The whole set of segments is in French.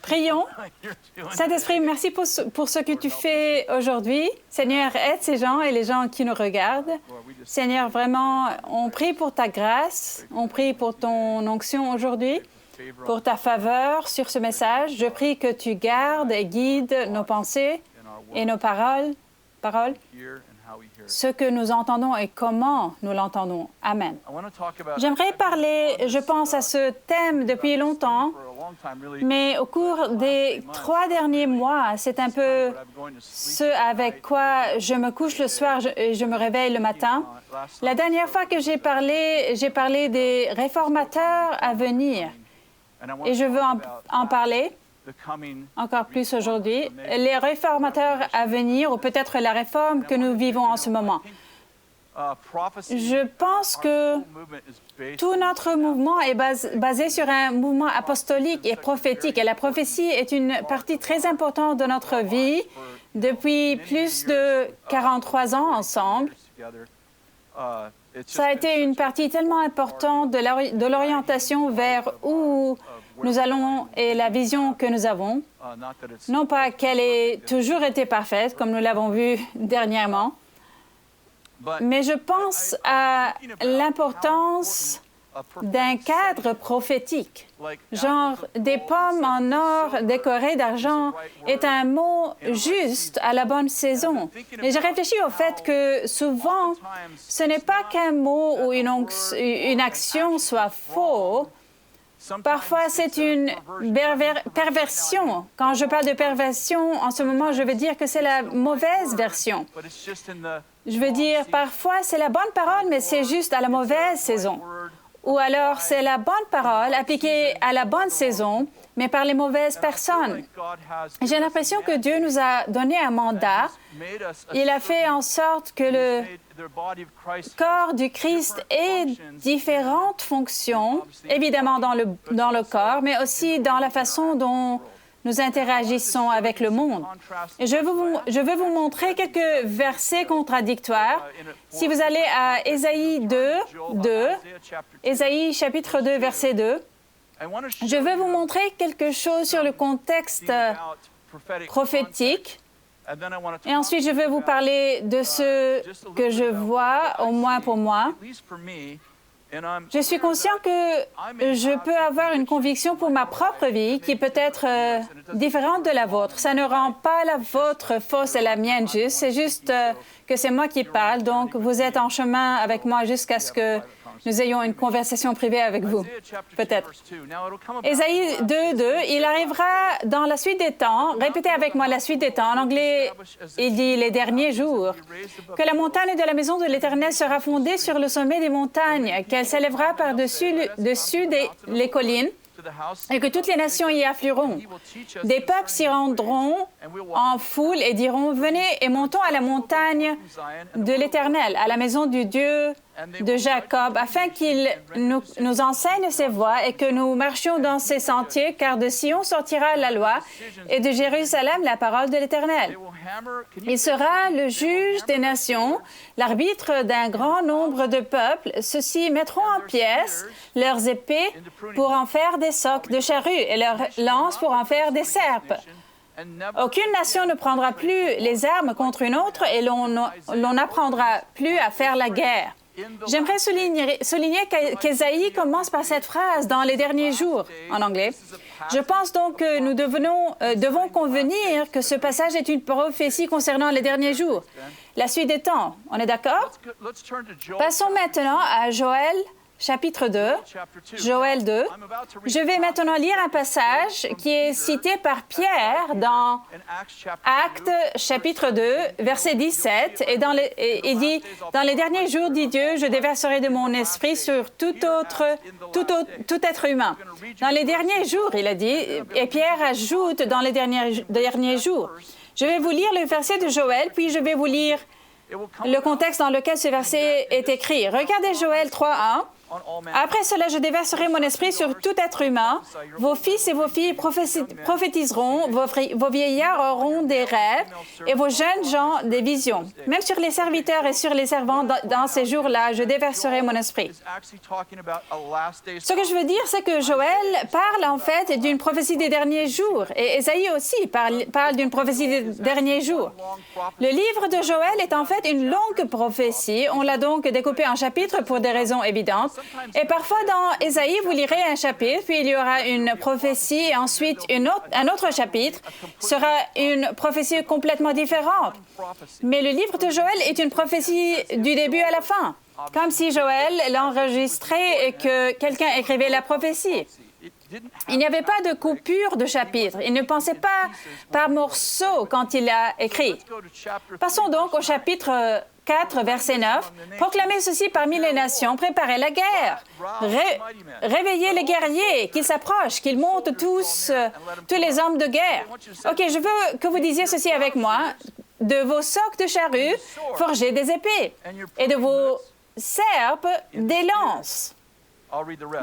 Prions. Saint-Esprit, merci pour ce que tu fais aujourd'hui. Seigneur, aide ces gens et les gens qui nous regardent. Seigneur, vraiment, on prie pour ta grâce, on prie pour ton onction aujourd'hui, pour ta faveur sur ce message. Je prie que tu gardes et guides nos pensées et nos paroles, ce que nous entendons et comment nous l'entendons. Amen. J'aimerais parler, je pense, à ce thème depuis longtemps, mais au cours des 3 derniers mois, c'est un peu ce avec quoi je me couche le soir et je me réveille le matin. La dernière fois que j'ai parlé des réformateurs à venir, et je veux en parler encore plus aujourd'hui, les réformateurs à venir, ou peut-être la réforme que nous vivons en ce moment. Je pense que tout notre mouvement est basé sur un mouvement apostolique et prophétique. Et la prophétie est une partie très importante de notre vie depuis plus de 43 ans ensemble. Ça a été une partie tellement importante de l'orientation vers où nous allons et la vision que nous avons. Non pas qu'elle ait toujours été parfaite, comme nous l'avons vu dernièrement, mais je pense à l'importance d'un cadre prophétique. Genre, des pommes en or décorées d'argent est un mot juste à la bonne saison. Et j'ai réfléchi au fait que souvent, ce n'est pas qu'un mot ou une action soit faux. Parfois, c'est une perversion. Quand je parle de perversion, en ce moment, je veux dire que c'est la mauvaise version. Je veux dire, parfois, c'est la bonne parole, mais c'est juste à la mauvaise saison. Ou alors, c'est la bonne parole appliquée à la bonne saison, mais par les mauvaises personnes. J'ai l'impression que Dieu nous a donné un mandat. Il a fait en sorte que le corps du Christ ait différentes fonctions, évidemment dans le corps, mais aussi dans la façon dont nous interagissons avec le monde. Et je veux vous montrer quelques versets contradictoires. Si vous allez à Ésaïe 2, Ésaïe chapitre 2, verset 2, je veux vous montrer quelque chose sur le contexte prophétique. Et ensuite, je veux vous parler de ce que je vois, au moins pour moi. Je suis conscient que je peux avoir une conviction pour ma propre vie qui peut être différente de la vôtre. Ça ne rend pas la vôtre fausse et la mienne juste. C'est juste que c'est moi qui parle. Donc, vous êtes en chemin avec moi jusqu'à ce que nous ayons une conversation privée avec vous, peut-être. Ésaïe 2:2, il arrivera dans la suite des temps, répétez avec moi la suite des temps. En anglais, il dit les derniers jours, que la montagne de la maison de l'Éternel sera fondée sur le sommet des montagnes, qu'elle s'élèvera par-dessus les collines, et que toutes les nations y afflueront. Des peuples s'y rendront en foule et diront, « Venez et montons à la montagne de l'Éternel, à la maison du Dieu de Jacob, afin qu'il nous enseigne ses voies et que nous marchions dans ses sentiers, car de Sion sortira la loi et de Jérusalem la parole de l'Éternel. Il sera le juge des nations, l'arbitre d'un grand nombre de peuples. Ceux-ci mettront en pièces leurs épées pour en faire des socs de charrues et leurs lances pour en faire des serpes. Aucune nation ne prendra plus les armes contre une autre et l'on n'apprendra plus à faire la guerre. » J'aimerais souligner qu'Ésaïe commence par cette phrase « dans les derniers jours » en anglais. Je pense donc que nous devons convenir que ce passage est une prophétie concernant les derniers jours, la suite des temps. On est d'accord? Passons maintenant à Joël, chapitre 2, Joël 2. Je vais maintenant lire un passage qui est cité par Pierre dans Actes, chapitre 2, verset 17. Et il dit, « Dans les derniers jours, dit Dieu, je déverserai de mon esprit sur tout être humain. » Dans les derniers jours, il a dit, et Pierre ajoute, « Dans les derniers jours. » Je vais vous lire le verset de Joël, puis je vais vous lire le contexte dans lequel ce verset est écrit. Regardez Joël 3:1. Après cela, je déverserai mon esprit sur tout être humain. Vos fils et vos filles prophétiseront, vos vieillards auront des rêves et vos jeunes gens des visions. Même sur les serviteurs et sur les servants, dans ces jours-là, je déverserai mon esprit. Ce que je veux dire, c'est que Joël parle en fait d'une prophétie des derniers jours. Et Ésaïe aussi parle d'une prophétie des derniers jours. Le livre de Joël est en fait une longue prophétie. On l'a donc découpé en chapitres pour des raisons évidentes. Et parfois, dans Ésaïe, vous lirez un chapitre, puis il y aura une prophétie, et ensuite un autre chapitre sera une prophétie complètement différente. Mais le livre de Joël est une prophétie du début à la fin, comme si Joël l'enregistrait et que quelqu'un écrivait la prophétie. Il n'y avait pas de coupure de chapitre. Il ne pensait pas par morceaux quand il a écrit. Passons donc au chapitre 4, verset 9. « Proclamez ceci parmi les nations, préparez la guerre. Réveillez les guerriers, qu'ils s'approchent, qu'ils montent tous les hommes de guerre. » OK, je veux que vous disiez ceci avec moi. « De vos socs de charrues, forgez des épées, et de vos serpes, des lances. »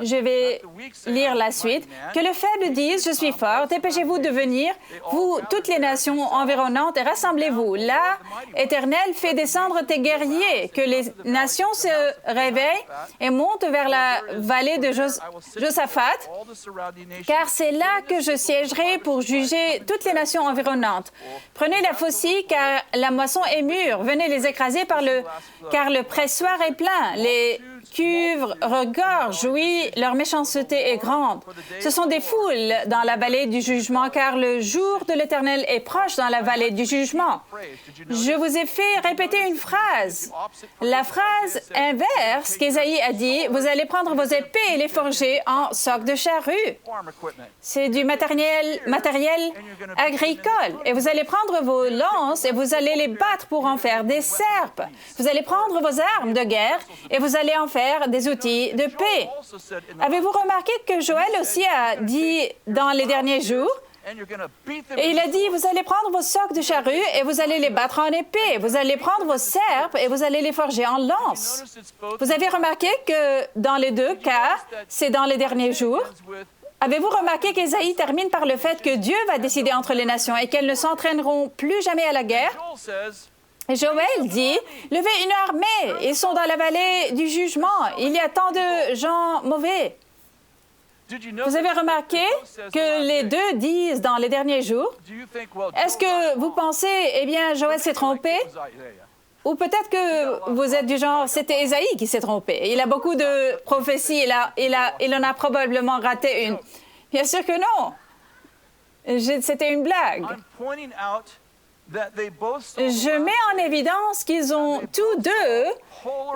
Je vais lire la suite. « Que le faible dise, je suis fort, dépêchez-vous de venir, vous, toutes les nations environnantes, et rassemblez-vous. Là, Éternel, fais descendre tes guerriers, que les nations se réveillent et montent vers la vallée de Josaphat, car c'est là que je siégerai pour juger toutes les nations environnantes. Prenez la faucille, car la moisson est mûre. Venez les écraser car le pressoir est plein. Les cuves regorgent, oui, leur méchanceté est grande. Ce sont des foules dans la vallée du jugement, car le jour de l'Éternel est proche dans la vallée du jugement. Je vous ai fait répéter une phrase. La phrase inverse qu'Ésaïe a dit, « Vous allez prendre vos épées et les forger en socs de charrue. » C'est du matériel agricole. Et vous allez prendre vos lances et vous allez les battre pour en faire des serpes. Vous allez prendre vos armes de guerre et vous allez en faire des outils de paix. Avez-vous remarqué que Joël aussi a dit dans les derniers jours, et il a dit, vous allez prendre vos socs de charrue et vous allez les battre en épée. Vous allez prendre vos serpes et vous allez les forger en lances. Vous avez remarqué que dans les deux cas, c'est dans les derniers jours. Avez-vous remarqué qu'Ésaïe termine par le fait que Dieu va décider entre les nations et qu'elles ne s'entraîneront plus jamais à la guerre? Et Joël dit, levez une armée, ils sont dans la vallée du jugement, il y a tant de gens mauvais. Vous avez remarqué que les deux disent dans les derniers jours? Est-ce que vous pensez, eh bien, Joël s'est trompé? Ou peut-être que vous êtes du genre, c'était Ésaïe qui s'est trompé. Il a beaucoup de prophéties, il en a probablement raté une. Bien sûr que non. C'était une blague. Je mets en évidence qu'ils ont tous deux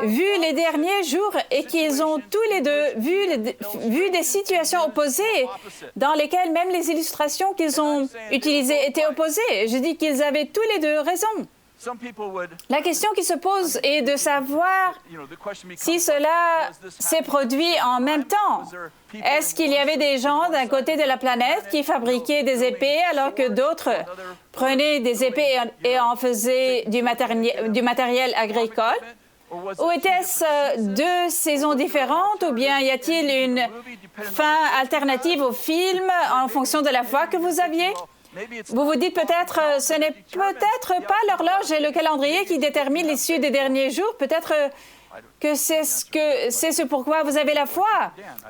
vu les derniers jours et qu'ils ont tous les deux vu des situations opposées dans lesquelles même les illustrations qu'ils ont utilisées étaient opposées. Je dis qu'ils avaient tous les deux raison. La question qui se pose est de savoir si cela s'est produit en même temps. Est-ce qu'il y avait des gens d'un côté de la planète qui fabriquaient des épées alors que d'autres prenaient des épées et en faisaient du matériel agricole? Ou était-ce deux saisons différentes ou bien y a-t-il une fin alternative au film en fonction de la foi que vous aviez? Vous vous dites peut-être, ce n'est peut-être pas l'horloge et le calendrier qui déterminent l'issue des derniers jours. Peut-être que c'est ce pourquoi vous avez la foi.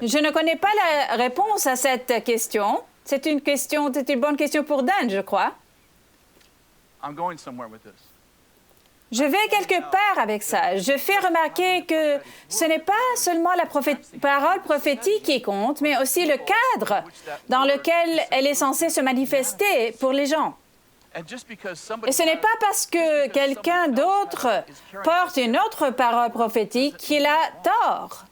Je ne connais pas la réponse à cette question. C'est une bonne question pour Dan, je crois. Je vais quelque part avec ça. Je fais remarquer que ce n'est pas seulement la parole prophétique qui compte, mais aussi le cadre dans lequel elle est censée se manifester pour les gens. Et ce n'est pas parce que quelqu'un d'autre porte une autre parole prophétique qu'il a tort.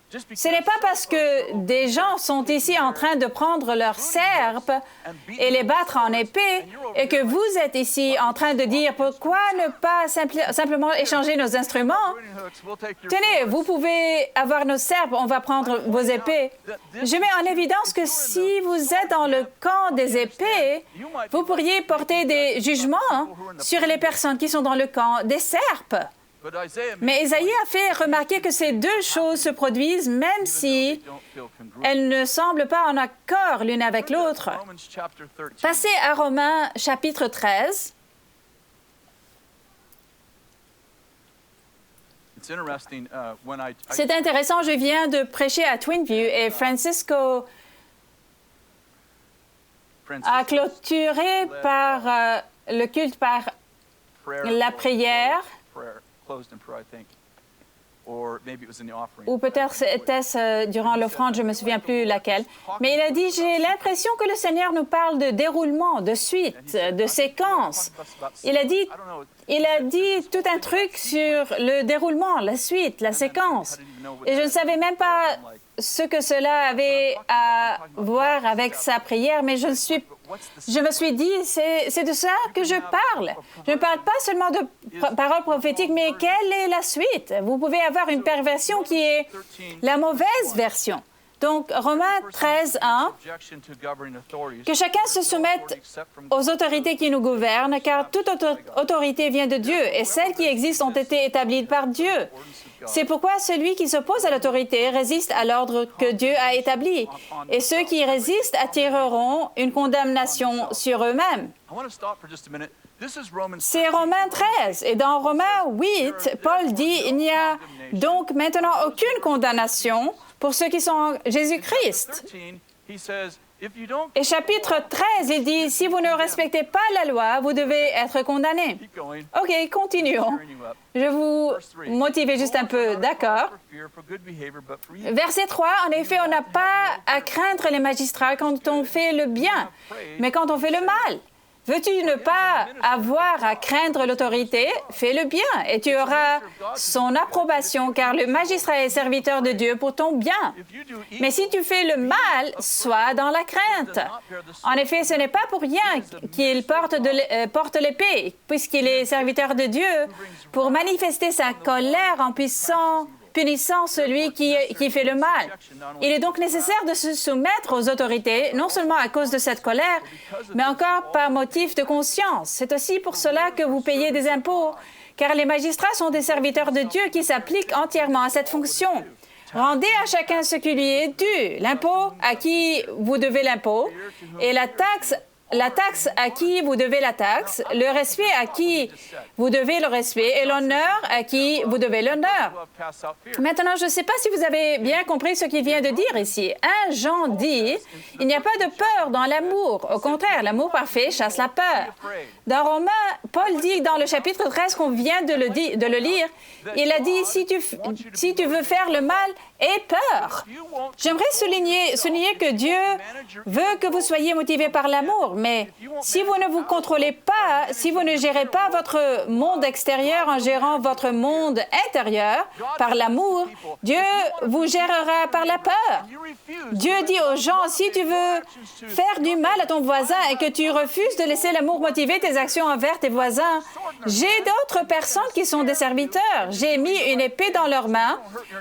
Ce n'est pas parce que des gens sont ici en train de prendre leurs serpes et les battre en épée et que vous êtes ici en train de dire pourquoi ne pas simplement échanger nos instruments. Tenez, vous pouvez avoir nos serpes, on va prendre vos épées. Je mets en évidence que si vous êtes dans le camp des épées, vous pourriez porter des jugements sur les personnes qui sont dans le camp des serpes. Mais Ésaïe a fait remarquer que ces deux choses se produisent même si elles ne semblent pas en accord l'une avec l'autre. Passez à Romains chapitre 13. C'est intéressant, je viens de prêcher à Twinview et Francisco a clôturé par le culte par la prière. Ou peut-être était-ce durant l'offrande, je ne me souviens plus laquelle. Mais il a dit, j'ai l'impression que le Seigneur nous parle de déroulement, de suite, de séquence. Il a dit tout un truc sur le déroulement, la suite, la séquence. Et je ne savais même pas ce que cela avait à voir avec sa prière, mais je me suis dit, c'est de ça que je parle. Je ne parle pas seulement de paroles prophétiques, mais quelle est la suite? Vous pouvez avoir une perversion qui est la mauvaise version. Donc, Romains 13, 1, que chacun se soumette aux autorités qui nous gouvernent, car toute autorité vient de Dieu, et celles qui existent ont été établies par Dieu. C'est pourquoi celui qui s'oppose à l'autorité résiste à l'ordre que Dieu a établi, et ceux qui résistent attireront une condamnation sur eux-mêmes. C'est Romains 13, et dans Romains 8, Paul dit, il n'y a donc maintenant aucune condamnation pour ceux qui sont en Jésus-Christ. Et chapitre 13, il dit, si vous ne respectez pas la loi, vous devez être condamnés. OK, continuons. Je vais vous motiver juste un peu, d'accord? Verset 3, en effet, on n'a pas à craindre les magistrats quand on fait le bien, mais quand on fait le mal. Veux-tu ne pas avoir à craindre l'autorité? Fais le bien et tu auras son approbation, car le magistrat est serviteur de Dieu pour ton bien. Mais si tu fais le mal, sois dans la crainte. En effet, ce n'est pas pour rien qu'il porte l'épée, puisqu'il est serviteur de Dieu, pour manifester sa colère en punissant celui qui fait le mal. Il est donc nécessaire de se soumettre aux autorités, non seulement à cause de cette colère, mais encore par motif de conscience. C'est aussi pour cela que vous payez des impôts, car les magistrats sont des serviteurs de Dieu qui s'appliquent entièrement à cette fonction. Rendez à chacun ce qui lui est dû, l'impôt à qui vous devez l'impôt, et la taxe à qui vous devez la taxe, le respect à qui vous devez le respect et l'honneur à qui vous devez l'honneur. Maintenant, je ne sais pas si vous avez bien compris ce qu'il vient de dire ici. 1 Jean dit, il n'y a pas de peur dans l'amour. Au contraire, l'amour parfait chasse la peur. Dans Romains, Paul dit dans le chapitre 13 qu'on vient de le lire, il a dit, si tu veux faire le mal, aie peur. J'aimerais souligner que Dieu veut que vous soyez motivés par l'amour, mais si vous ne vous contrôlez pas, si vous ne gérez pas votre monde extérieur en gérant votre monde intérieur par l'amour, Dieu vous gérera par la peur. Dieu dit aux gens, si tu veux faire du mal à ton voisin et que tu refuses de laisser l'amour motiver tes actions envers tes voisins, j'ai d'autres personnes qui sont des serviteurs. J'ai mis une épée dans leurs mains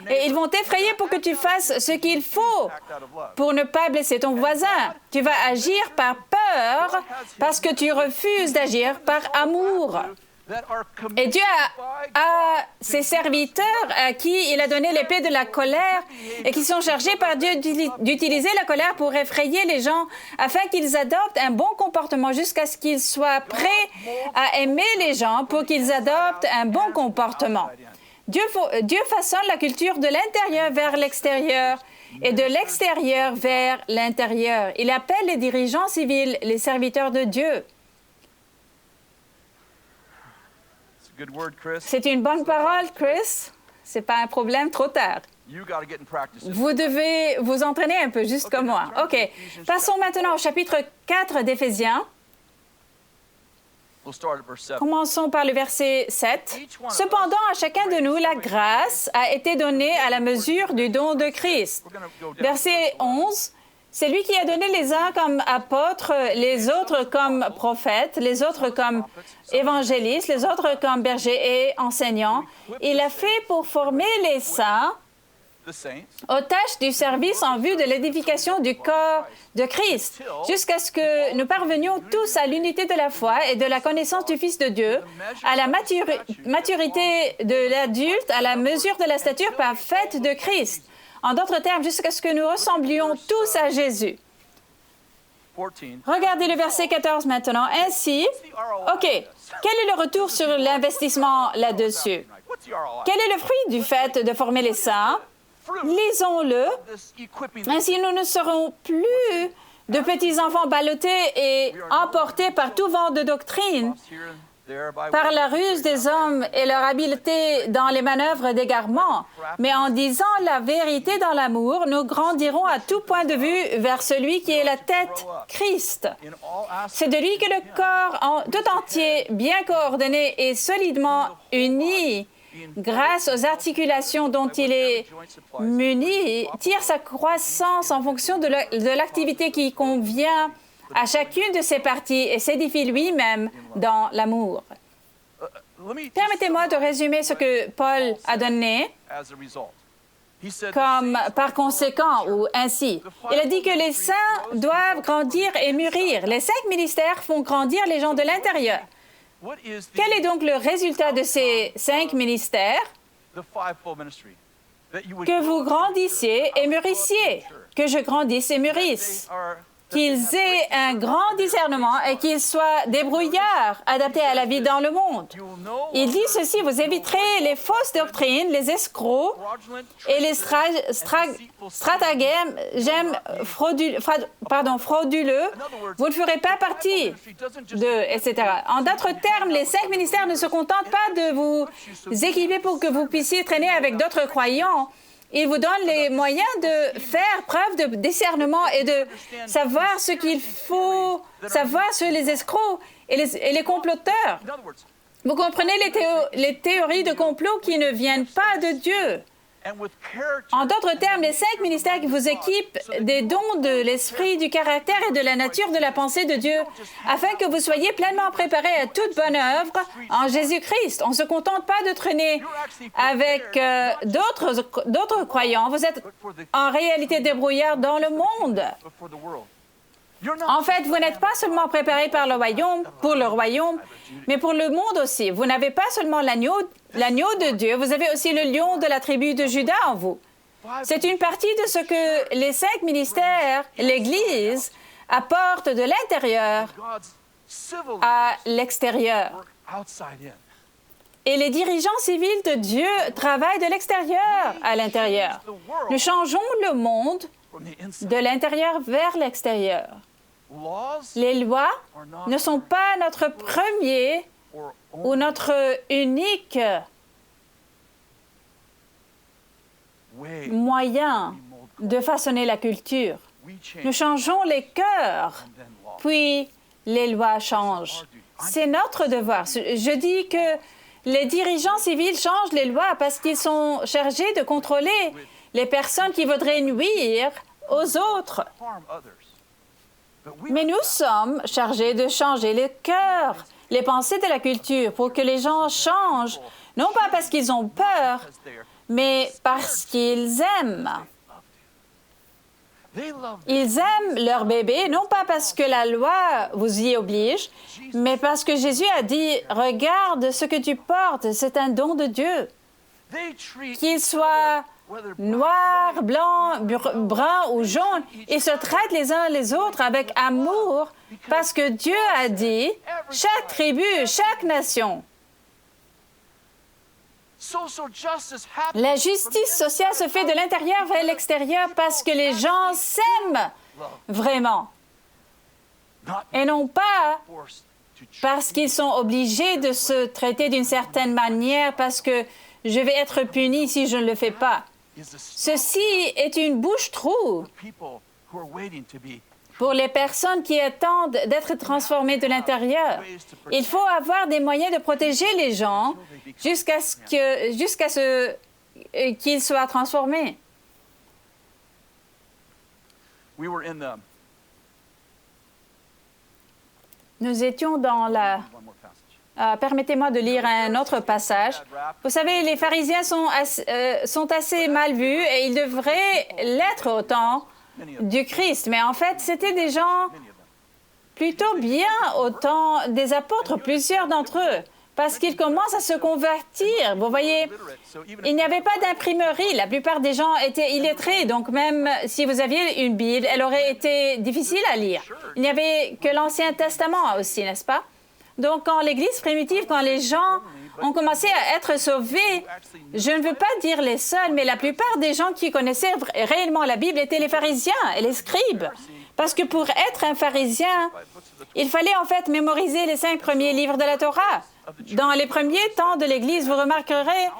et ils vont t'effrayer pour que tu fasses ce qu'il faut pour ne pas blesser ton voisin. Tu vas agir par peur parce que tu refuses d'agir par amour. Et Dieu a ses serviteurs à qui il a donné l'épée de la colère et qui sont chargés par Dieu d'utiliser la colère pour effrayer les gens afin qu'ils adoptent un bon comportement jusqu'à ce qu'ils soient prêts à aimer les gens pour qu'ils adoptent un bon comportement. Dieu façonne la culture de l'intérieur vers l'extérieur et de l'extérieur vers l'intérieur. Il appelle les dirigeants civils les serviteurs de Dieu. C'est une bonne parole, Chris. C'est pas un problème, trop tard. Vous devez vous entraîner un peu, juste comme moi. OK. Passons maintenant au chapitre 4 d'Éphésiens. Commençons par le verset 7. « Cependant, à chacun de nous, la grâce a été donnée à la mesure du don de Christ. » Verset 11. « C'est lui qui a donné les uns comme apôtres, les autres comme prophètes, les autres comme évangélistes, les autres comme bergers et enseignants. Il a fait pour former les saints aux tâches du service en vue de l'édification du corps de Christ, jusqu'à ce que nous parvenions tous à l'unité de la foi et de la connaissance du Fils de Dieu, à la maturité de l'adulte, à la mesure de la stature parfaite de Christ. En d'autres termes, jusqu'à ce que nous ressemblions tous à Jésus. Regardez le verset 14 maintenant. Ainsi, OK, quel est le retour sur l'investissement là-dessus? Quel est le fruit du fait de former les saints? Lisons-le. Ainsi, nous ne serons plus de petits enfants ballottés et emportés par tout vent de doctrine, par la ruse des hommes et leur habileté dans les manœuvres d'égarement. Mais en disant la vérité dans l'amour, nous grandirons à tout point de vue vers celui qui est la tête, Christ. C'est de lui que le corps tout entier, bien coordonné et solidement uni, grâce aux articulations dont il est muni, tire sa croissance en fonction de l'activité qui convient à chacune de ses parties et s'édifie lui-même dans l'amour. Permettez-moi de résumer ce que Paul a donné comme par conséquent ou ainsi. Il a dit que les saints doivent grandir et mûrir. Les 5 ministères font grandir les gens de l'intérieur. Quel est donc le résultat de ces 5 ministères? Que vous grandissiez et mûrissiez, que je grandisse et mûrisse, qu'ils aient un grand discernement et qu'ils soient des brouillards adaptés à la vie dans le monde. Il dit ceci, vous éviterez les fausses doctrines, les escrocs et les stratagèmes frauduleux. Vous ne ferez pas partie de, etc. En d'autres termes, les 5 ministères ne se contentent pas de vous équiper pour que vous puissiez traîner avec d'autres croyants. Il vous donne les moyens de faire preuve de discernement et de savoir ce qu'il faut savoir sur les escrocs et les comploteurs. Vous comprenez les théories de complot qui ne viennent pas de Dieu. En d'autres termes, les 5 ministères qui vous équipent des dons de l'esprit, du caractère et de la nature de la pensée de Dieu, afin que vous soyez pleinement préparés à toute bonne œuvre en Jésus-Christ. On ne se contente pas de traîner avec d'autres croyants. Vous êtes en réalité des brouillards dans le monde. En fait, vous n'êtes pas seulement préparés pour le royaume, mais pour le monde aussi. Vous n'avez pas seulement l'agneau de Dieu, vous avez aussi le lion de la tribu de Juda en vous. C'est une partie de ce que les 5 ministères, l'Église, apportent de l'intérieur à l'extérieur. Et les dirigeants civils de Dieu travaillent de l'extérieur à l'intérieur. Nous changeons le monde de l'intérieur vers l'extérieur. Les lois ne sont pas notre premier ou notre unique moyen de façonner la culture. Nous changeons les cœurs, puis les lois changent. C'est notre devoir. Je dis que les dirigeants civils changent les lois parce qu'ils sont chargés de contrôler les personnes qui voudraient nuire aux autres. Mais nous sommes chargés de changer les cœurs, les pensées de la culture pour que les gens changent, non pas parce qu'ils ont peur, mais parce qu'ils aiment. Ils aiment leur bébé, non pas parce que la loi vous y oblige, mais parce que Jésus a dit, « Regarde ce que tu portes, c'est un don de Dieu. » Qu'il soit noir, blanc, brun ou jaune, ils se traitent les uns les autres avec amour parce que Dieu a dit, chaque tribu, chaque nation. La justice sociale se fait de l'intérieur vers l'extérieur parce que les gens s'aiment vraiment et non pas parce qu'ils sont obligés de se traiter d'une certaine manière parce que je vais être puni si je ne le fais pas. Ceci est une bouche-trou pour les personnes qui attendent d'être transformées de l'intérieur. Il faut avoir des moyens de protéger les gens jusqu'à ce qu'ils soient transformés. Nous étions dans Permettez-moi de lire un autre passage. Vous savez, les pharisiens sont assez mal vus et ils devraient l'être au temps du Christ. Mais en fait, c'était des gens plutôt bien au temps des apôtres, plusieurs d'entre eux, parce qu'ils commencent à se convertir. Vous voyez, il n'y avait pas d'imprimerie. La plupart des gens étaient illettrés, donc même si vous aviez une Bible, elle aurait été difficile à lire. Il n'y avait que l'Ancien Testament aussi, n'est-ce pas? Donc, quand l'Église primitive, quand les gens ont commencé à être sauvés, je ne veux pas dire les seuls, mais la plupart des gens qui connaissaient réellement la Bible étaient les pharisiens et les scribes. Parce que pour être un pharisien, il fallait en fait mémoriser les 5 premiers livres de la Torah. Dans les premiers temps de l'Église, vous remarquerez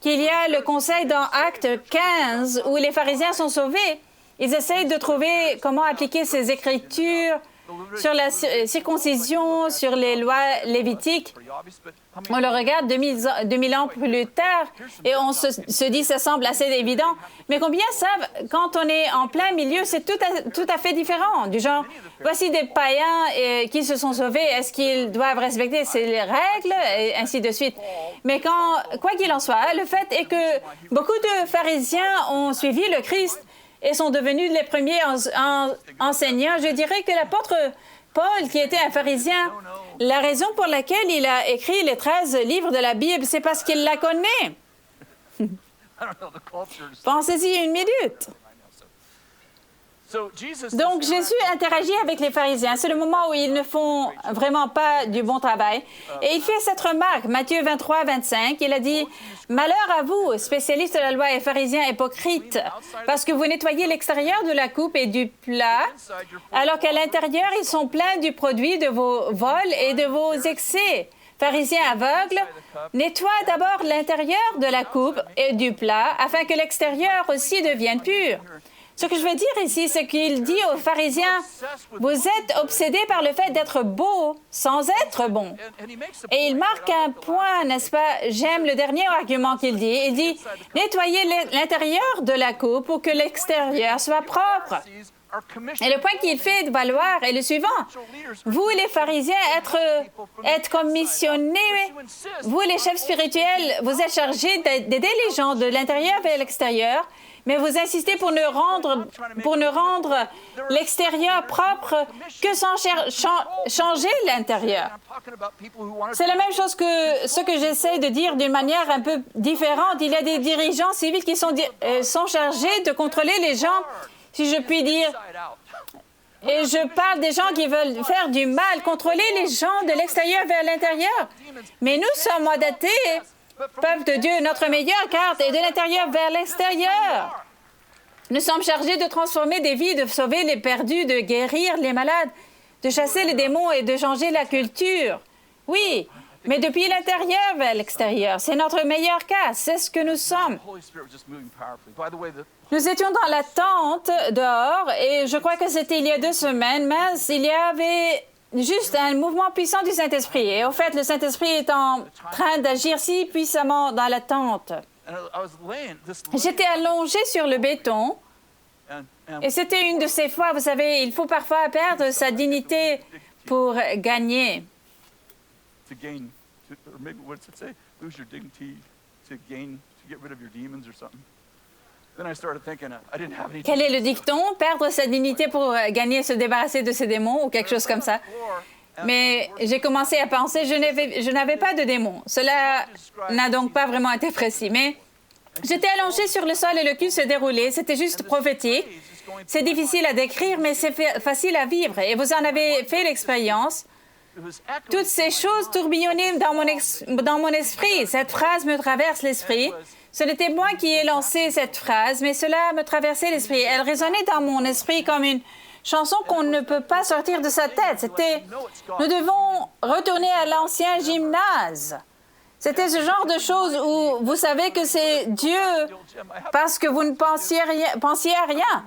qu'il y a le conseil dans Acte 15 où les pharisiens sont sauvés. Ils essayent de trouver comment appliquer ces écritures sur la circoncision, sur les lois lévitiques. On le regarde 2000 ans plus tard et on se dit ça semble assez évident. Mais combien savent, quand on est en plein milieu, c'est tout à fait différent. Du genre, voici des païens qui se sont sauvés, est-ce qu'ils doivent respecter ces règles et ainsi de suite. Mais quoi qu'il en soit, le fait est que beaucoup de pharisiens ont suivi le Christ et sont devenus les premiers enseignants. Je dirais que l'apôtre Paul, qui était un pharisien, la raison pour laquelle il a écrit les 13 livres de la Bible, c'est parce qu'il la connaît. Pensez-y une minute. Donc, Jésus interagit avec les pharisiens. C'est le moment où ils ne font vraiment pas du bon travail. Et il fait cette remarque, Matthieu 23, 25. Il a dit, « Malheur à vous, spécialistes de la loi et pharisiens hypocrites, parce que vous nettoyez l'extérieur de la coupe et du plat, alors qu'à l'intérieur, ils sont pleins du produit de vos vols et de vos excès. Pharisiens aveugles, nettoie d'abord l'intérieur de la coupe et du plat, afin que l'extérieur aussi devienne pur. » Ce que je veux dire ici, c'est qu'il dit aux pharisiens, « Vous êtes obsédés par le fait d'être beau sans être bon. » Et il marque un point, n'est-ce pas? J'aime le dernier argument qu'il dit. Il dit, « Nettoyez l'intérieur de la coupe pour que l'extérieur soit propre. » Et le point qu'il fait valoir est le suivant. Vous, les pharisiens, êtes commissionnés, vous, les chefs spirituels, vous êtes chargés d'aider les gens de l'intérieur vers l'extérieur, mais vous insistez pour ne rendre l'extérieur propre que sans changer l'intérieur. C'est la même chose que ce que j'essaie de dire d'une manière un peu différente. Il y a des dirigeants civils qui sont chargés de contrôler les gens, si je puis dire. Et je parle des gens qui veulent faire du mal, contrôler les gens de l'extérieur vers l'intérieur. Mais nous sommes mandatés, peuple de Dieu, notre meilleure carte est de l'intérieur vers l'extérieur. Nous sommes chargés de transformer des vies, de sauver les perdus, de guérir les malades, de chasser les démons et de changer la culture. Oui, mais depuis l'intérieur vers l'extérieur. C'est notre meilleur cas, c'est ce que nous sommes. Nous étions dans la tente dehors et je crois que c'était il y a 2 semaines, mais il y avait juste un mouvement puissant du Saint-Esprit. Et au fait, le Saint-Esprit est en train d'agir si puissamment dans la tente. J'étais allongée sur le béton et c'était une de ces fois, vous savez, il faut parfois perdre sa dignité pour gagner. Quel est le dicton? Perdre sa dignité pour gagner, se débarrasser de ses démons ou quelque chose comme ça. Mais j'ai commencé à penser, je n'avais pas de démons. Cela n'a donc pas vraiment été précis. Mais j'étais allongée sur le sol et le cul se déroulait. C'était juste prophétique. C'est difficile à décrire, mais c'est facile à vivre. Et vous en avez fait l'expérience. Toutes ces choses tourbillonnaient dans mon esprit. Cette phrase me traverse l'esprit. Ce n'était moi qui ai lancé cette phrase, mais cela me traversait l'esprit. Elle résonnait dans mon esprit comme une chanson qu'on ne peut pas sortir de sa tête. C'était « Nous devons retourner à l'ancien gymnase ». C'était ce genre de choses où vous savez que c'est Dieu parce que vous ne pensiez à rien.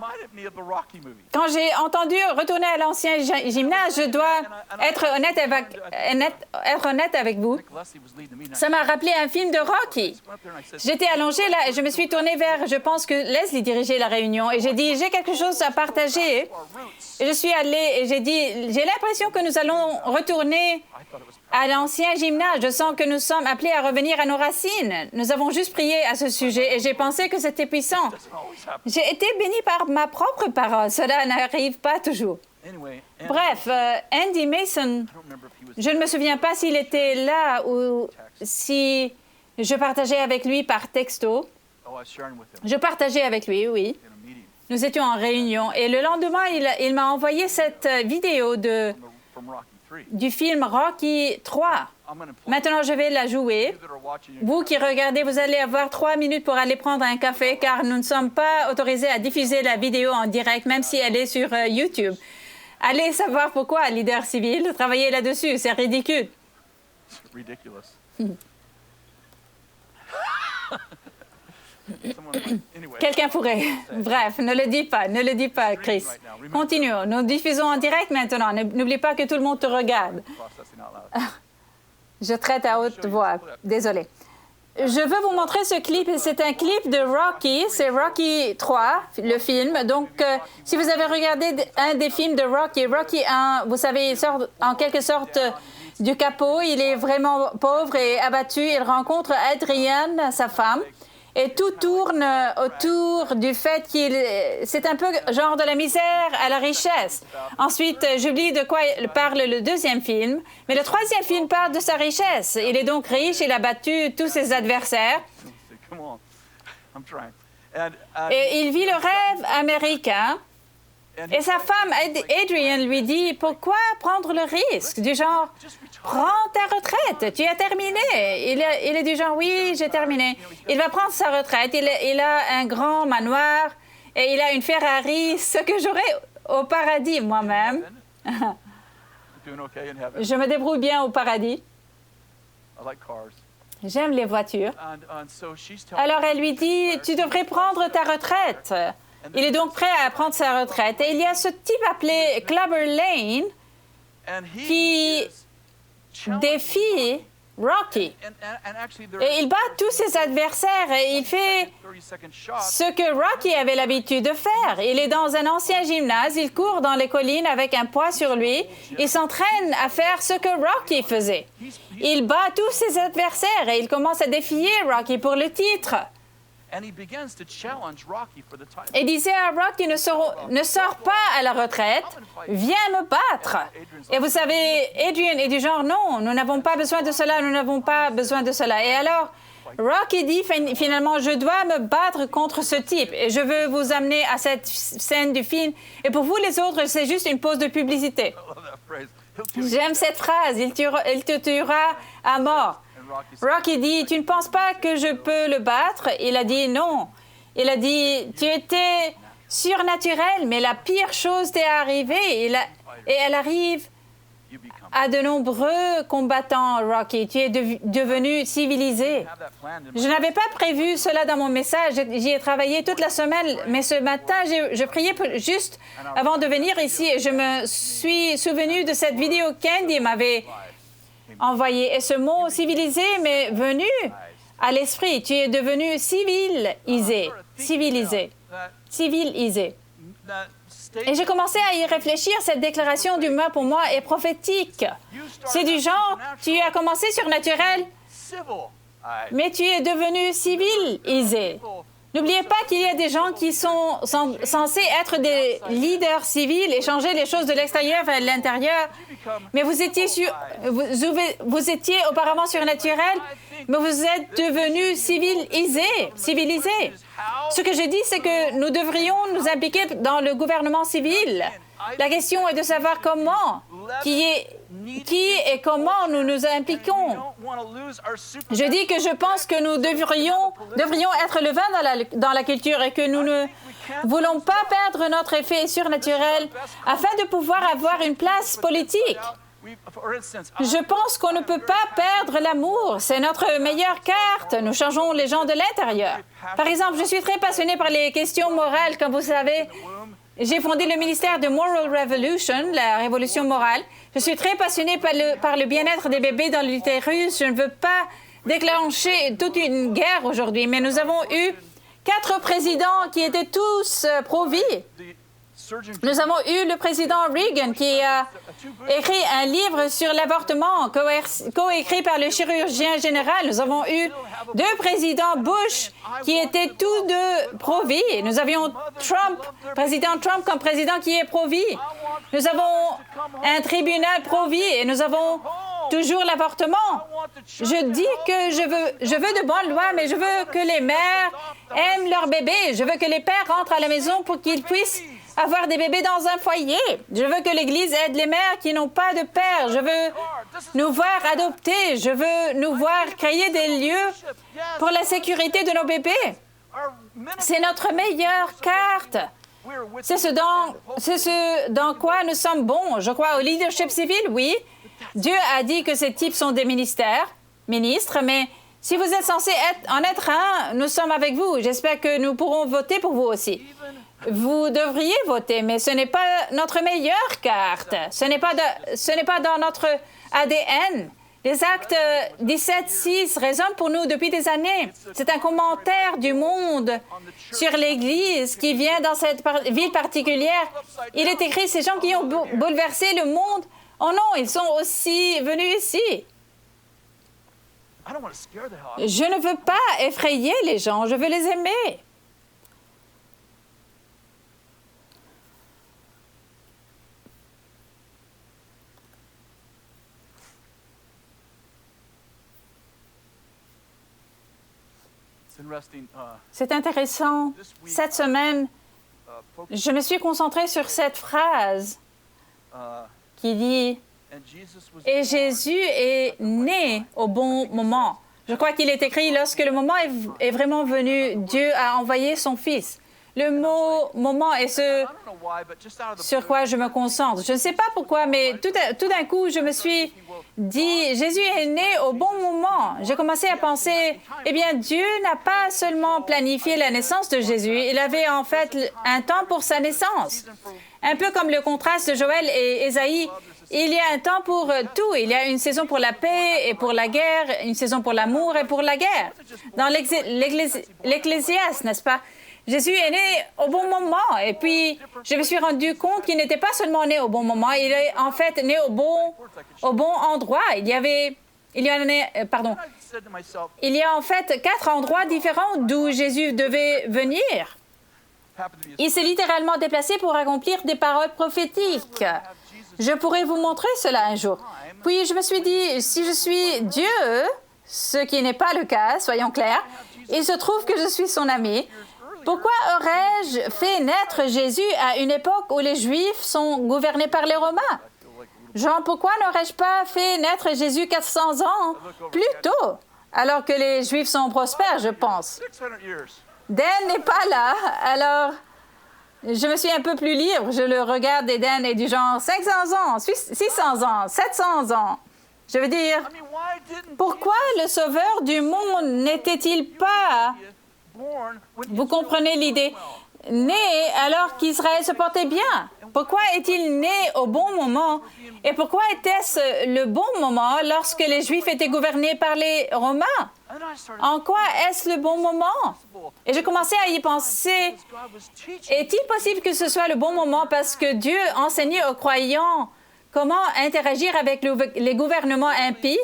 Quand j'ai entendu retourner à l'ancien gymnase, je dois être honnête avec vous. Ça m'a rappelé un film de Rocky. J'étais allongée là et je me suis tournée vers, je pense que Leslie dirigeait la réunion, et j'ai dit, j'ai quelque chose à partager. Et je suis allée et j'ai dit, j'ai l'impression que nous allons retourner à l'ancien gymnase. Je sens que nous sommes appelés à revenir à nos racines. Nous avons juste prié à ce sujet et j'ai pensé que c'était puissant. J'ai été bénie par ma propre parole. Cela n'arrive pas toujours. Bref, Andy Mason, je ne me souviens pas s'il était là ou si je partageais avec lui par texto. Je partageais avec lui, oui. Nous étions en réunion et le lendemain, il m'a envoyé cette vidéo du film Rocky 3. Maintenant, je vais la jouer. Vous qui regardez, vous allez avoir 3 minutes pour aller prendre un café car nous ne sommes pas autorisés à diffuser la vidéo en direct, même si elle est sur YouTube. Allez savoir pourquoi, leader civil, travailler là-dessus, c'est ridicule. Quelqu'un pourrait. Bref, ne le dis pas, Chris. Continuons. Nous diffusons en direct maintenant. N'oublie pas que tout le monde te regarde. Je traite à haute voix. Désolée. Je veux vous montrer ce clip. C'est un clip de Rocky. C'est Rocky 3, le film. Donc, si vous avez regardé un des films de Rocky, Rocky 1, vous savez, il sort en quelque sorte du capot. Il est vraiment pauvre et abattu. Il rencontre Adrienne, sa femme. Et tout tourne autour du fait c'est un peu genre de la misère à la richesse. Ensuite, j'oublie de quoi parle le deuxième film, mais le troisième film parle de sa richesse. Il est donc riche, il a battu tous ses adversaires. Et il vit le rêve américain. Et sa femme, Adrienne, lui dit, pourquoi prendre le risque? Du genre, prends ta retraite, tu as terminé. Il est du genre, oui, j'ai terminé. Il va prendre sa retraite, il a un grand manoir et il a une Ferrari, ce que j'aurais au paradis moi-même. Je me débrouille bien au paradis. J'aime les voitures. Alors elle lui dit, tu devrais prendre ta retraite. Il est donc prêt à prendre sa retraite. Et il y a ce type appelé Clubber Lang qui défie Rocky. Et il bat tous ses adversaires et il fait ce que Rocky avait l'habitude de faire. Il est dans un ancien gymnase, il court dans les collines avec un poids sur lui. Il s'entraîne à faire ce que Rocky faisait. Il bat tous ses adversaires et il commence à défier Rocky pour le titre. Et disait à Rocky, ne sors pas à la retraite, viens me battre. Et vous savez, Adrian est du genre, non, nous n'avons pas besoin de cela, nous n'avons pas besoin de cela. Et alors, Rocky dit finalement, je dois me battre contre ce type. Et je veux vous amener à cette scène du film. Et pour vous les autres, c'est juste une pause de publicité. J'aime cette phrase, il te tuera à mort. Rocky dit, tu ne penses pas que je peux le battre? Il a dit non. Il a dit, tu étais surnaturel, mais la pire chose t'est arrivée. Et elle arrive à de nombreux combattants, Rocky. Tu es devenu civilisé. Je n'avais pas prévu cela dans mon message. J'y ai travaillé toute la semaine, mais ce matin, je priais juste avant de venir ici et je me suis souvenu de cette vidéo qu'Andy m'avait envoyé. Et ce mot civilisé m'est venu à l'esprit. Tu es devenu civilisé. Civilisé. Civilisé. Et j'ai commencé à y réfléchir. Cette déclaration d'humain pour moi est prophétique. C'est du genre, tu as commencé surnaturel, mais tu es devenu civilisé. N'oubliez pas qu'il y a des gens qui sont censés être des leaders civils et changer les choses de l'extérieur vers l'intérieur. Mais vous étiez auparavant surnaturel, mais vous êtes devenu civilisé. Ce que je dis, c'est que nous devrions nous impliquer dans le gouvernement civil. La question est de savoir comment, qui et comment nous nous impliquons. Je dis que je pense que nous devrions être le vin dans la culture et que nous ne voulons pas perdre notre effet surnaturel afin de pouvoir avoir une place politique. Je pense qu'on ne peut pas perdre l'amour. C'est notre meilleure carte. Nous changeons les gens de l'intérieur. Par exemple, je suis très passionnée par les questions morales, comme vous savez. J'ai fondé le ministère de Moral Revolution, la révolution morale. Je suis très passionnée par le bien-être des bébés dans l'utérus. Je ne veux pas déclencher toute une guerre aujourd'hui, mais nous avons eu 4 présidents qui étaient tous pro-vie. Nous avons eu le président Reagan qui a écrit un livre sur l'avortement, coécrit par le chirurgien général. Nous avons eu deux présidents Bush qui étaient tous deux pro-vie. Nous avions président Trump comme président qui est pro-vie. Nous avons un tribunal pro-vie et nous avons toujours l'avortement. Je dis que je veux de bonnes lois, mais je veux que les mères aiment leurs bébés. Je veux que les pères rentrent à la maison pour qu'ils puissent avoir des bébés dans un foyer. Je veux que l'Église aide les mères qui n'ont pas de père. Je veux nous voir adopter. Je veux nous voir créer des lieux pour la sécurité de nos bébés. C'est notre meilleure carte. C'est ce dans quoi nous sommes bons. Je crois au leadership civil, oui. Dieu a dit que ces types sont des ministres, mais si vous êtes censés en être un, nous sommes avec vous. J'espère que nous pourrons voter pour vous aussi. Vous devriez voter, mais ce n'est pas notre meilleure carte. Ce n'est pas dans notre ADN. Les actes 17.6 résonnent pour nous depuis des années. C'est un commentaire du monde sur l'Église qui vient dans cette ville particulière. Il est écrit, ces gens qui ont bouleversé le monde, oh non, ils sont aussi venus ici. Je ne veux pas effrayer les gens, je veux les aimer. C'est intéressant. Cette semaine, je me suis concentrée sur cette phrase qui dit « Et Jésus est né au bon moment ». Je crois qu'il est écrit « Lorsque le moment est vraiment venu, Dieu a envoyé son Fils ». Le mot « moment » est ce sur quoi je me concentre. Je ne sais pas pourquoi, mais tout d'un coup, je me suis dit « Jésus est né au bon moment ». J'ai commencé à penser « Eh bien, Dieu n'a pas seulement planifié la naissance de Jésus, il avait en fait un temps pour sa naissance. » Un peu comme le contraste de Joël et Ésaïe, il y a un temps pour tout. Il y a une saison pour la paix et pour la guerre, une saison pour l'amour et pour la guerre. Dans l'Ecclésiaste, n'est-ce pas? Jésus est né au bon moment. Et puis, je me suis rendu compte qu'il n'était pas seulement né au bon moment, il est en fait né au bon endroit. Il y a en fait 4 endroits différents d'où Jésus devait venir. Il s'est littéralement déplacé pour accomplir des paroles prophétiques. Je pourrais vous montrer cela un jour. Puis je me suis dit, si je suis Dieu, ce qui n'est pas le cas, soyons clairs, il se trouve que je suis son ami, pourquoi aurais-je fait naître Jésus à une époque où les Juifs sont gouvernés par les Romains? Genre, pourquoi n'aurais-je pas fait naître Jésus 400 ans plus tôt, alors que les Juifs sont prospères, je pense? Dan n'est pas là, alors je me suis un peu plus libre. Je le regarde et Dan est du genre 500 ans, 600 ans, 700 ans. Je veux dire, pourquoi le Sauveur du monde n'était-il pas, vous comprenez l'idée, né alors qu'Israël se portait bien? Pourquoi est-il né au bon moment? Et pourquoi était-ce le bon moment lorsque les Juifs étaient gouvernés par les Romains? En quoi est-ce le bon moment? Et j'ai commencé à y penser. Est-il possible que ce soit le bon moment parce que Dieu enseignait aux croyants comment interagir avec les gouvernements impies?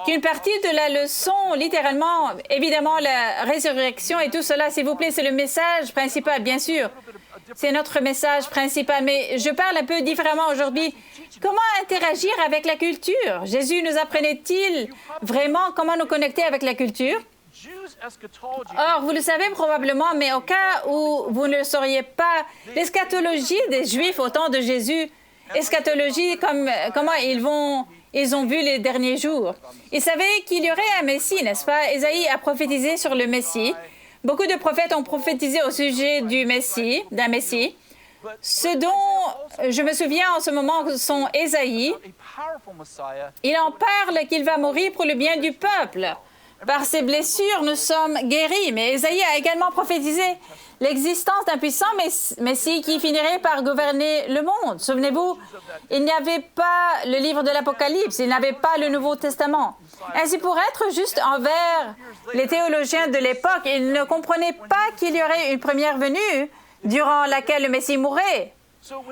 Qu'une partie de la leçon, littéralement, évidemment, la résurrection et tout cela, s'il vous plaît, c'est le message principal, bien sûr. C'est notre message principal, mais je parle un peu différemment aujourd'hui. Comment interagir avec la culture? Jésus nous apprenait-il vraiment comment nous connecter avec la culture? Or, vous le savez probablement, mais au cas où vous ne le sauriez pas, l'eschatologie des Juifs au temps de Jésus, eschatologie comme comment ils ont vu les derniers jours. Ils savaient qu'il y aurait un Messie, n'est-ce pas? Ésaïe a prophétisé sur le Messie. Beaucoup de prophètes ont prophétisé au sujet du Messie, d'un Messie. Ce dont je me souviens en ce moment sont Ésaïe. Il en parle qu'il va mourir pour le bien du peuple. Par ses blessures, nous sommes guéris. Mais Ésaïe a également prophétisé l'existence d'un puissant Messie qui finirait par gouverner le monde. Souvenez-vous, il n'y avait pas le livre de l'Apocalypse, il n'avait pas le Nouveau Testament. Ainsi, pour être juste envers les théologiens de l'époque, ils ne comprenaient pas qu'il y aurait une première venue durant laquelle le Messie mourrait.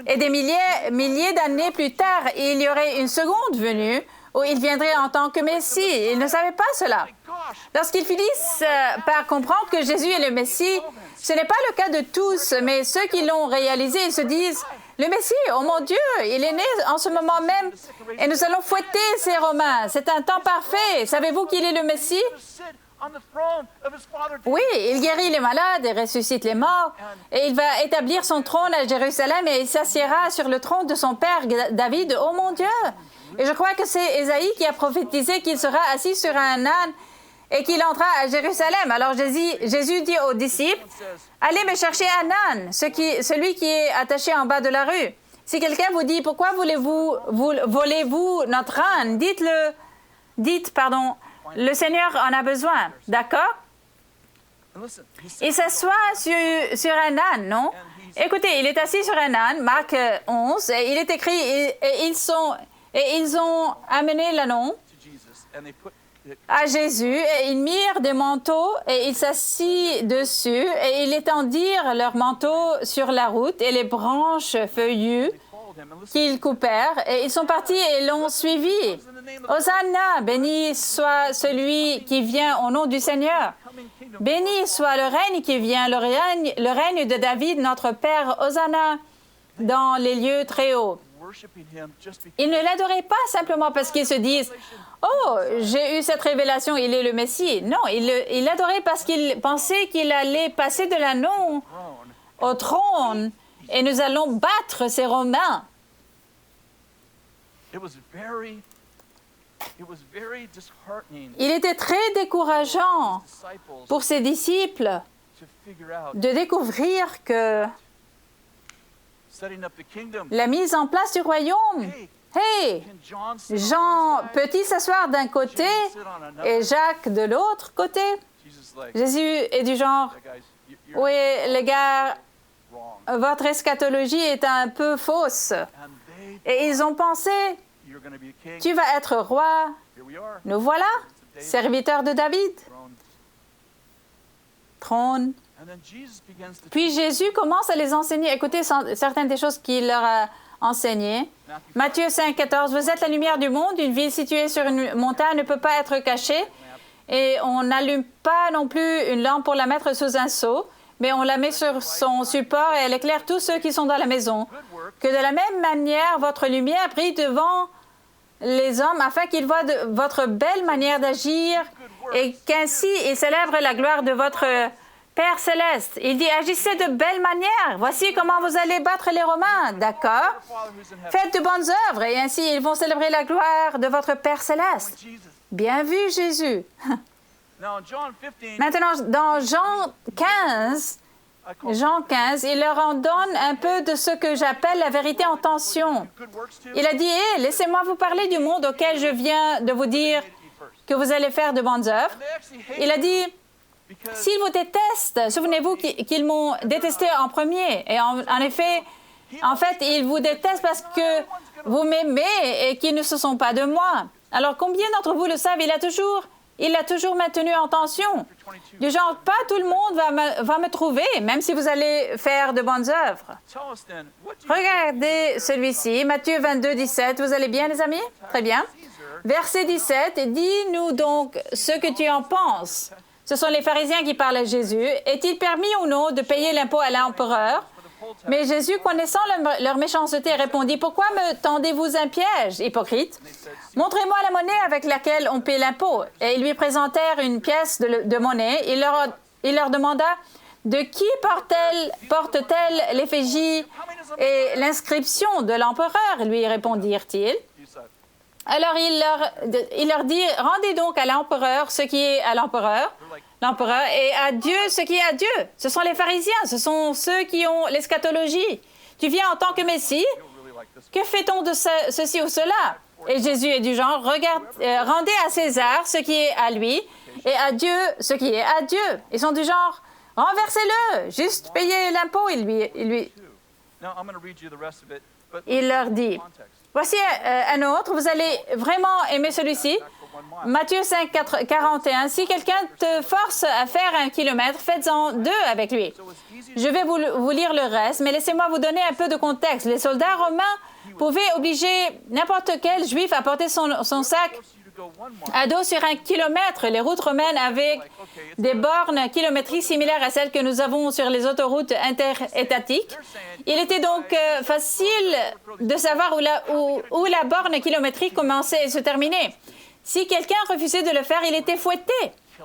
Et des milliers d'années plus tard, il y aurait une seconde venue où il viendrait en tant que Messie. Ils ne savaient pas cela. Lorsqu'ils finissent par comprendre que Jésus est le Messie, ce n'est pas le cas de tous, mais ceux qui l'ont réalisé, ils se disent, le Messie, oh mon Dieu, il est né en ce moment même et nous allons fouetter ces Romains. C'est un temps parfait. Savez-vous qu'il est le Messie? Oui, il guérit les malades et ressuscite les morts. Et il va établir son trône à Jérusalem et il s'assiera sur le trône de son père David. Oh mon Dieu! Et je crois que c'est Ésaïe qui a prophétisé qu'il sera assis sur un âne et qu'il entrera à Jérusalem. Alors Jésus dit aux disciples, « Allez me chercher un âne, celui qui est attaché en bas de la rue. Si quelqu'un vous dit, pourquoi volez-vous notre âne? Dites, le Seigneur en a besoin. » D'accord? Il s'assoit sur un âne, non? Écoutez, il est assis sur un âne, Marc 11, et il est écrit, et ils ont amené l'ânon à Jésus, et ils mirent des manteaux, et ils s'assit dessus, et ils étendirent leurs manteaux sur la route, et les branches feuillues qu'ils coupèrent, et ils sont partis et l'ont suivi. Hosanna, béni soit celui qui vient au nom du Seigneur. Béni soit le règne qui vient, le règne de David, notre Père. Hosanna dans les lieux très hauts. Ils ne l'adoraient pas simplement parce qu'ils se disent « Oh, j'ai eu cette révélation, il est le Messie ». Non, ils l'adoraient parce qu'ils pensaient qu'il allait passer de l'ânon au trône et nous allons battre ces Romains. Il était très décourageant pour ses disciples de découvrir que la mise en place du royaume, hey, Jean peut-il s'asseoir d'un côté et Jacques de l'autre côté? Jésus est du genre, oui, les gars, votre eschatologie est un peu fausse. Et ils ont pensé, tu vas être roi. Nous voilà, serviteurs de David. Trône. Puis Jésus commence à les enseigner. Écoutez certaines des choses qu'il leur a enseignées. Matthieu 5, 14. Vous êtes la lumière du monde. Une ville située sur une montagne ne peut pas être cachée. Et on n'allume pas non plus une lampe pour la mettre sous un seau, mais on la met sur son support et elle éclaire tous ceux qui sont dans la maison. Que de la même manière, votre lumière brille devant les hommes afin qu'ils voient votre belle manière d'agir et qu'ainsi ils célèbrent la gloire de votre Père céleste. Il dit, agissez de belle manière. Voici comment vous allez battre les Romains. D'accord? Faites de bonnes œuvres et ainsi ils vont célébrer la gloire de votre Père céleste. Bien vu, Jésus. Maintenant, dans Jean 15, il leur en donne un peu de ce que j'appelle la vérité en tension. Il a dit, hey, laissez-moi vous parler du monde auquel je viens de vous dire que vous allez faire de bonnes œuvres. Il a dit, s'ils vous détestent, souvenez-vous qu'ils m'ont détesté en premier. Et en fait, ils vous détestent parce que vous m'aimez et qu'ils ne se sont pas de moi. Alors, combien d'entre vous le savent? Il l'a toujours maintenu en tension. Du genre, pas tout le monde va me trouver, même si vous allez faire de bonnes œuvres. Regardez celui-ci, Matthieu 22, 17. Vous allez bien, les amis? Très bien. Verset 17, dis-nous donc ce que tu en penses. Ce sont les pharisiens qui parlent à Jésus. Est-il permis ou non de payer l'impôt à l'empereur? Mais Jésus, connaissant leur méchanceté, répondit, « Pourquoi me tendez-vous un piège, hypocrite? Montrez-moi la monnaie avec laquelle on paie l'impôt. » Et ils lui présentèrent une pièce de monnaie. Il leur demanda, « De qui porte-t-elle l'effigie et l'inscription de l'empereur? » lui répondirent-ils. Alors il leur dit, « Rendez donc à l'empereur ce qui est à l'empereur, et à Dieu ce qui est à Dieu. » Ce sont les pharisiens, ce sont ceux qui ont l'eschatologie. Tu viens en tant que Messie, que fait-on de ceci ou cela? Et Jésus est du genre, rendez à César ce qui est à lui, et à Dieu ce qui est à Dieu. Ils sont du genre, renversez-le, juste payez l'impôt. Il leur dit, Voici un autre. Vous allez vraiment aimer celui-ci. Matthieu 5, 41. Si quelqu'un te force à faire 1 kilomètre, faites-en 2 avec lui. Je vais vous lire le reste, mais laissez-moi vous donner un peu de contexte. Les soldats romains pouvaient obliger n'importe quel juif à porter son sac à dos sur 1 kilomètre. Les routes romaines avaient des bornes kilométriques similaires à celles que nous avons sur les autoroutes interétatiques. Il était donc facile de savoir où la borne kilométrique commençait et se terminait. Si quelqu'un refusait de le faire, il était fouetté.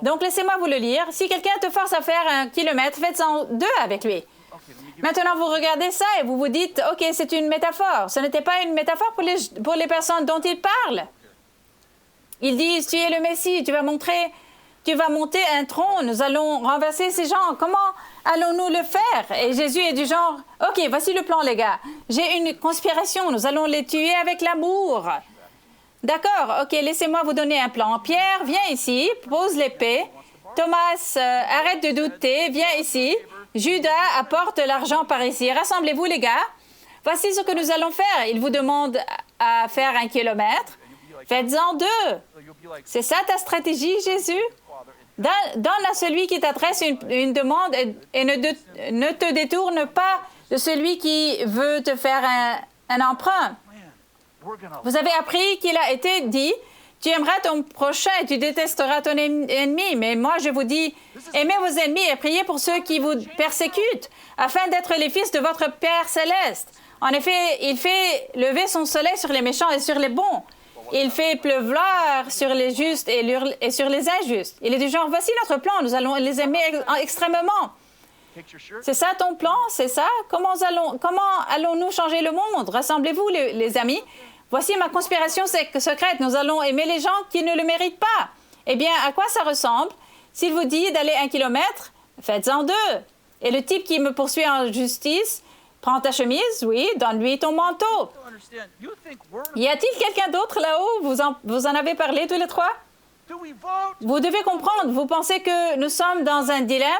Donc, laissez-moi vous le lire. Si quelqu'un te force à faire 1 kilomètre, faites-en 2 avec lui. Maintenant, vous regardez ça et vous vous dites, OK, c'est une métaphore. Ce n'était pas une métaphore pour les personnes dont il parle. Ils disent, tu es le Messie, tu vas monter un trône, nous allons renverser ces gens. Comment allons-nous le faire? Et Jésus est du genre, OK, voici le plan, les gars. J'ai une conspiration, nous allons les tuer avec l'amour. D'accord, OK, laissez-moi vous donner un plan. Pierre, viens ici, pose l'épée. Thomas, arrête de douter, viens ici. Judas, apporte l'argent par ici. Rassemblez-vous, les gars. Voici ce que nous allons faire. Il vous demande à faire 1 kilomètre. Faites-en 2. C'est ça ta stratégie, Jésus? Donne à celui qui t'adresse une demande et ne te détourne pas de celui qui veut te faire un emprunt. Vous avez appris qu'il a été dit, tu aimeras ton prochain et tu détesteras ton ennemi. Mais moi, je vous dis, aimez vos ennemis et priez pour ceux qui vous persécutent, afin d'être les fils de votre Père céleste. En effet, il fait lever son soleil sur les méchants et sur les bons. Il fait pleuvoir sur les justes et sur les injustes. Il est du genre, voici notre plan, nous allons les aimer extrêmement. C'est ça ton plan, c'est ça? Comment allons-nous changer le monde? Rassemblez-vous, les amis. Voici ma conspiration secrète. Nous allons aimer les gens qui ne le méritent pas. Eh bien, à quoi ça ressemble? S'il vous dit d'aller 1 kilomètre, faites-en 2. Et le type qui me poursuit en justice, prends ta chemise, oui, donne-lui ton manteau. Y a-t-il quelqu'un d'autre là-haut? Vous en avez parlé tous les trois? Vous devez comprendre, vous pensez que nous sommes dans un dilemme?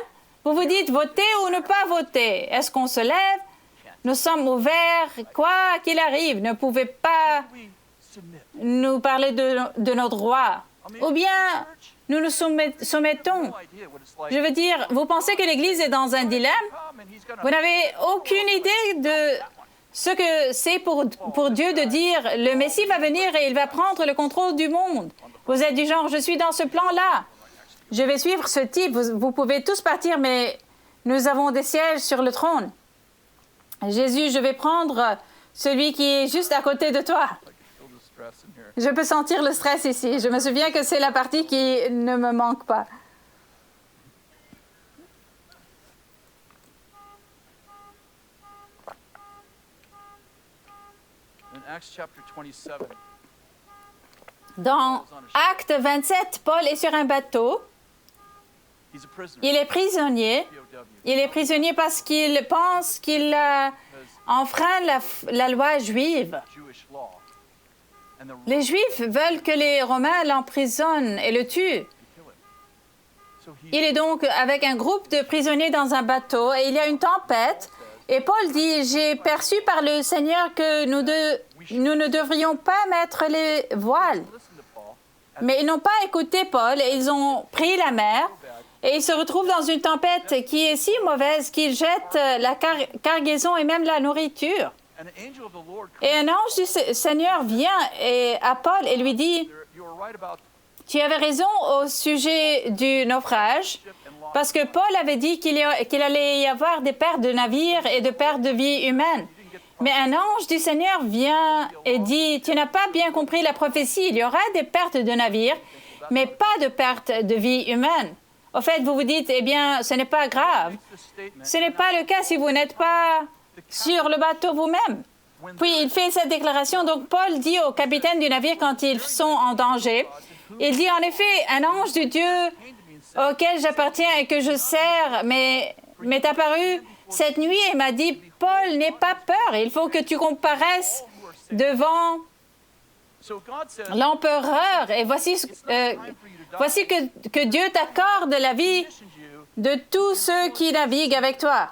Vous vous dites voter ou ne pas voter. Est-ce qu'on se lève? Nous sommes ouverts, quoi qu'il arrive. Ne pouvez pas nous parler de nos droits. Ou bien nous nous soumettons. Je veux dire, vous pensez que l'Église est dans un dilemme? Vous n'avez aucune idée de ce que c'est pour Dieu de dire, le Messie va venir et il va prendre le contrôle du monde. Vous êtes du genre, je suis dans ce plan-là. Je vais suivre ce type. Vous pouvez tous partir, mais nous avons des sièges sur le trône. Jésus, je vais prendre celui qui est juste à côté de toi. Je peux sentir le stress ici. Je me souviens que c'est la partie qui ne me manque pas. Dans Acte 27, Paul est sur un bateau. Il est prisonnier. Il est prisonnier parce qu'il pense qu'il enfreint la loi juive. Les Juifs veulent que les Romains l'emprisonnent et le tuent. Il est donc avec un groupe de prisonniers dans un bateau et il y a une tempête. Et Paul dit, j'ai perçu par le Seigneur que nous ne devrions pas mettre les voiles. Mais ils n'ont pas écouté Paul et ils ont pris la mer. Et ils se retrouvent dans une tempête qui est si mauvaise qu'ils jettent la cargaison et même la nourriture. Et un ange du Seigneur vient à Paul et lui dit, « Tu avais raison au sujet du naufrage, parce que Paul avait dit qu'il allait y avoir des pertes de navires et de pertes de vie humaine. Mais un ange du Seigneur vient et dit, « Tu n'as pas bien compris la prophétie, il y aura des pertes de navires, mais pas de pertes de vie humaine. » Au fait, vous vous dites, eh bien, ce n'est pas grave. Ce n'est pas le cas si vous n'êtes pas sur le bateau vous-même. Puis, il fait cette déclaration. Donc, Paul dit au capitaine du navire quand ils sont en danger, il dit, en effet, un ange de Dieu auquel j'appartiens et que je sers m'est apparu cette nuit et m'a dit, Paul, n'aie pas peur, il faut que tu comparaisses devant l'empereur. Et voici que Dieu t'accorde la vie de tous ceux qui naviguent avec toi.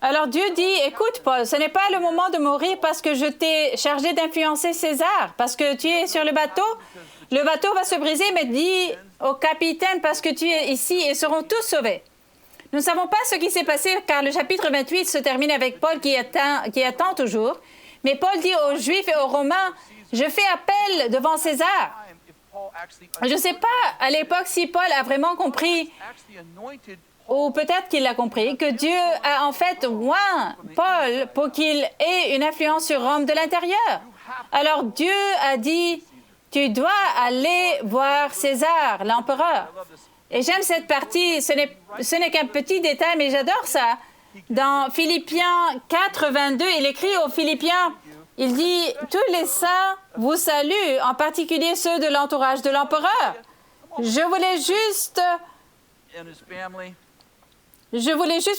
Alors Dieu dit, écoute Paul, ce n'est pas le moment de mourir parce que je t'ai chargé d'influencer César, parce que tu es sur le bateau va se briser, mais dis au capitaine parce que tu es ici et seront tous sauvés. Nous ne savons pas ce qui s'est passé car le chapitre 28 se termine avec Paul qui attend toujours. Mais Paul dit aux Juifs et aux Romains, je fais appel devant César. Je ne sais pas à l'époque si Paul a vraiment compris, ou peut-être qu'il l'a compris, que Dieu a en fait oint Paul pour qu'il ait une influence sur Rome de l'intérieur. Alors Dieu a dit, tu dois aller voir César, l'empereur. Et j'aime cette partie, ce n'est qu'un petit détail, mais j'adore ça. Dans Philippiens 4, 22, il écrit aux Philippiens, il dit, tous les saints vous saluent, en particulier ceux de l'entourage de l'empereur. Je voulais juste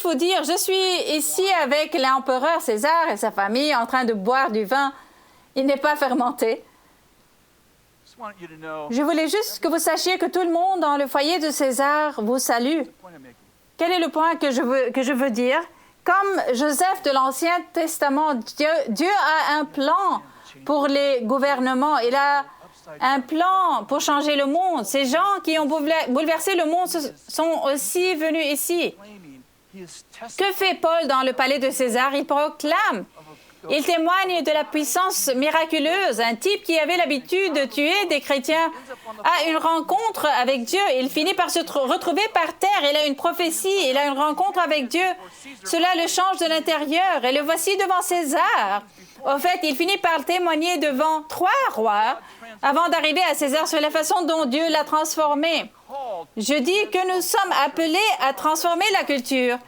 vous dire, je suis ici avec l'empereur César et sa famille en train de boire du vin. Il n'est pas fermenté. Je voulais juste que vous sachiez que tout le monde dans le foyer de César vous salue. Quel est le point que je veux dire? Comme Joseph de l'Ancien Testament, Dieu a un plan pour les gouvernements. Il a un plan pour changer le monde. Ces gens qui ont bouleversé le monde sont aussi venus ici. Que fait Paul dans le palais de César? Il proclame. Il témoigne de la puissance miraculeuse. Un type qui avait l'habitude de tuer des chrétiens a une rencontre avec Dieu. Il finit par se retrouver par terre. Il a une prophétie. Il a une rencontre avec Dieu. Cela le change de l'intérieur. Et le voici devant César. Au fait, il finit par témoigner devant 3 rois avant d'arriver à César sur la façon dont Dieu l'a transformé. Je dis que nous sommes appelés à transformer la culture.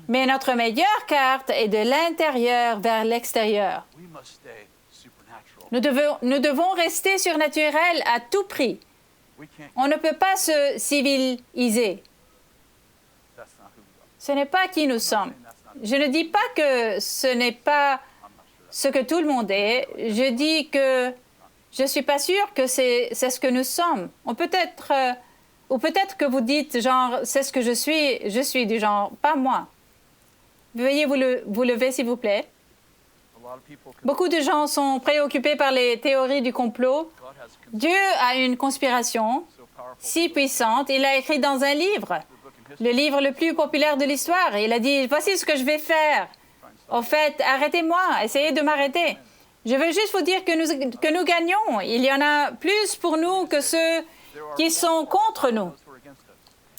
Mais notre meilleure carte est de l'intérieur vers l'extérieur. Nous devons rester surnaturels à tout prix. On ne peut pas se civiliser. Ce n'est pas qui nous sommes. Je ne dis pas que ce n'est pas ce que tout le monde est. Je dis que je ne suis pas sûre que c'est ce que nous sommes. Ou peut-être que vous dites, genre, c'est ce que je suis du genre, pas moi. Veuillez vous lever, s'il vous plaît. Beaucoup de gens sont préoccupés par les théories du complot. Dieu a une conspiration si puissante. Il l'a écrit dans un livre, le livre le plus populaire de l'histoire. Il a dit, voici ce que je vais faire. Au fait, arrêtez-moi, essayez de m'arrêter. Je veux juste vous dire que nous gagnons. Il y en a plus pour nous que ceux qui sont contre nous.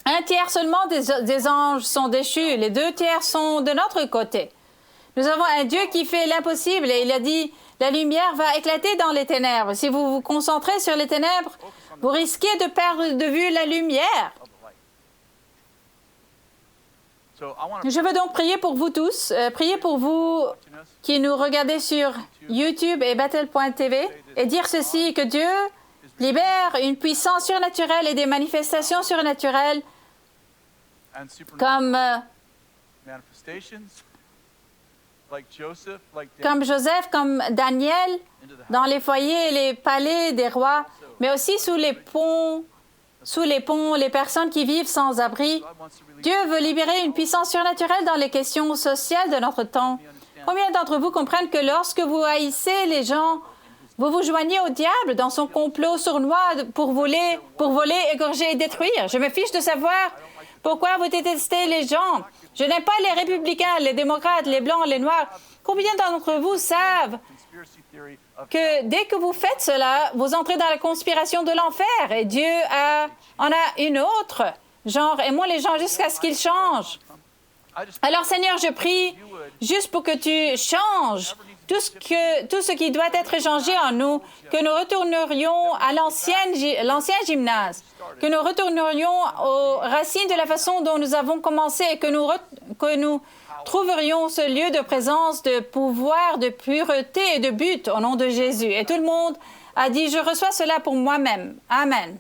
1/3 seulement des anges sont déchus. Les 2/3 sont de notre côté. Nous avons un Dieu qui fait l'impossible et il a dit, la lumière va éclater dans les ténèbres. Si vous vous concentrez sur les ténèbres, vous risquez de perdre de vue la lumière. Je veux donc prier pour vous tous, prier pour vous qui nous regardez sur YouTube et Battle.tv et dire ceci, que Dieu libère une puissance surnaturelle et des manifestations surnaturelles comme Joseph, comme Daniel, dans les foyers et les palais des rois, mais aussi sous les ponts, les personnes qui vivent sans abri. Dieu veut libérer une puissance surnaturelle dans les questions sociales de notre temps. Combien d'entre vous comprennent que lorsque vous haïssez les gens, vous vous joignez au diable dans son complot sournois pour voler, égorger et détruire? Je me fiche de savoir pourquoi vous détestez les gens. Je n'aime pas les républicains, les démocrates, les blancs, les noirs. Combien d'entre vous savent que dès que vous faites cela, vous entrez dans la conspiration de l'enfer et Dieu en a une autre, genre, aimons les gens jusqu'à ce qu'ils changent. Alors Seigneur, je prie juste pour que tu changes tout ce qui doit être changé en nous, que nous retournerions à l'ancien gymnase, que nous retournerions aux racines de la façon dont nous avons commencé et que nous trouverions ce lieu de présence, de pouvoir, de pureté et de but au nom de Jésus. Et tout le monde a dit, je reçois cela pour moi-même. Amen.